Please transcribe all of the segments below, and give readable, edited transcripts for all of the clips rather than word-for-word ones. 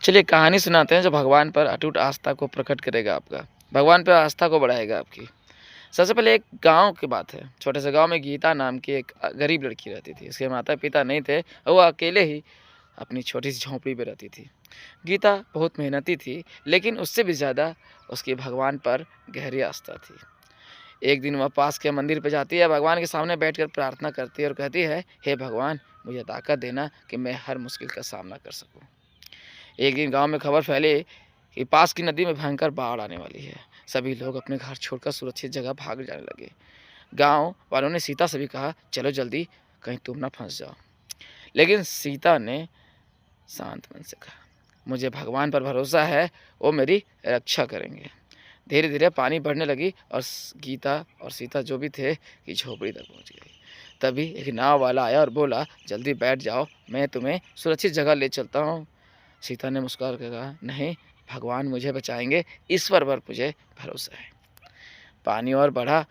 चलिए कहानी सुनाते हैं जो भगवान पर अटूट आस्था को प्रकट करेगा आपका, भगवान पर आस्था को बढ़ाएगा आपकी। सबसे पहले एक गाँव की बात है। छोटे से गाँव में गीता नाम की एक गरीब लड़की रहती थी। उसके माता-पिता नहीं थे और वो अकेले ही अपनी छोटी-सी झोंपड़ी में रहती थी। गीता बहुत मेहनती थी, लेकिन उससे भी ज़्यादा उसकी भगवान पर गहरी आस्था थी। एक दिन वह पास के मंदिर पे जाती है, भगवान के सामने बैठकर प्रार्थना करती है और कहती है, "हे भगवान, मुझे ताकत देना कि मैं हर मुश्किल का सामना कर सकूँ।" एक दिन गाँव में खबर फैली कि पास की नदी में भयंकर बाढ़ आने वाली है। सभी लोग अपने घर छोड़कर सुरक्षित जगह भाग जाने लगे। गाँव वालों ने सीता से भी कहा, "चलो जल्दी, कहीं तुम ना फँस जाओ।" लेकिन सीता ने शांत मन से कहा, "मुझे भगवान पर भरोसा है, वो मेरी रक्षा करेंगे।" धीरे-धीरे पानी बढ़ने लगी और गीता और सीता जो भी थे कि झोपड़ी तक पहुँच गई। तभी एक नाव वाला आया और बोला, "जल्दी बैठ जाओ, मैं तुम्हें सुरक्षित जगह ले चलता हूँ।" सीता ने मुस्कुरा कर कहा, "नहीं, भगवान मुझे बचाएँगे, ईश्वर पर मुझे भरोसा है।" पानी और बढ़ा,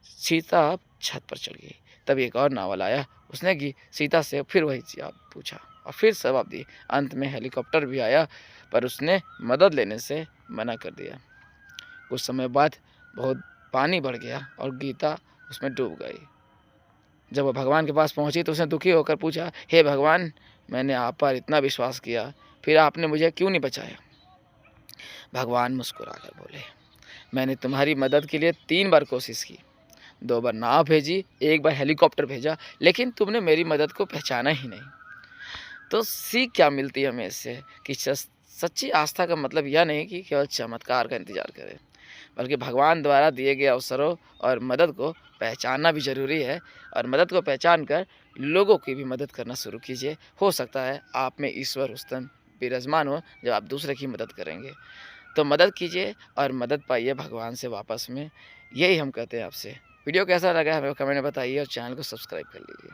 सीता अब छत पर चढ़ गई। तभी एक और नावल आया, उसने की सीता से फिर वही जवाब पूछा और फिर जवाब दी। अंत में हेलीकॉप्टर भी आया, पर उसने मदद लेने से मना कर दिया। कुछ समय बाद बहुत पानी बढ़ गया और गीता उसमें डूब गई। जब वह भगवान के पास पहुँची तो उसने दुखी होकर पूछा, "हे भगवान, मैंने आप पर इतना विश्वास किया, फिर आपने मुझे क्यों नहीं बचाया?" भगवान मुस्कुराकर बोले, "मैंने तुम्हारी मदद के लिए 3 बार कोशिश की, 2 बार नाव भेजी, 1 बार हेलीकॉप्टर भेजा, लेकिन तुमने मेरी मदद को पहचाना ही नहीं।" तो सीख क्या मिलती है हमें इससे कि सच्ची आस्था का मतलब यह नहीं कि केवल चमत्कार का इंतज़ार करें, बल्कि भगवान द्वारा दिए गए अवसरों और मदद को पहचानना भी ज़रूरी है और मदद को पहचान कर लोगों की भी मदद करना शुरू कीजिए। हो सकता है आप में ईश्वर उस दिन विराजमान हो जब आप दूसरे की मदद करेंगे। तो मदद कीजिए और मदद पाइए भगवान से वापस में। यही हम कहते हैं आपसे। वीडियो कैसा लगा हमें कमेंट में बताइए और चैनल को सब्सक्राइब कर लीजिए।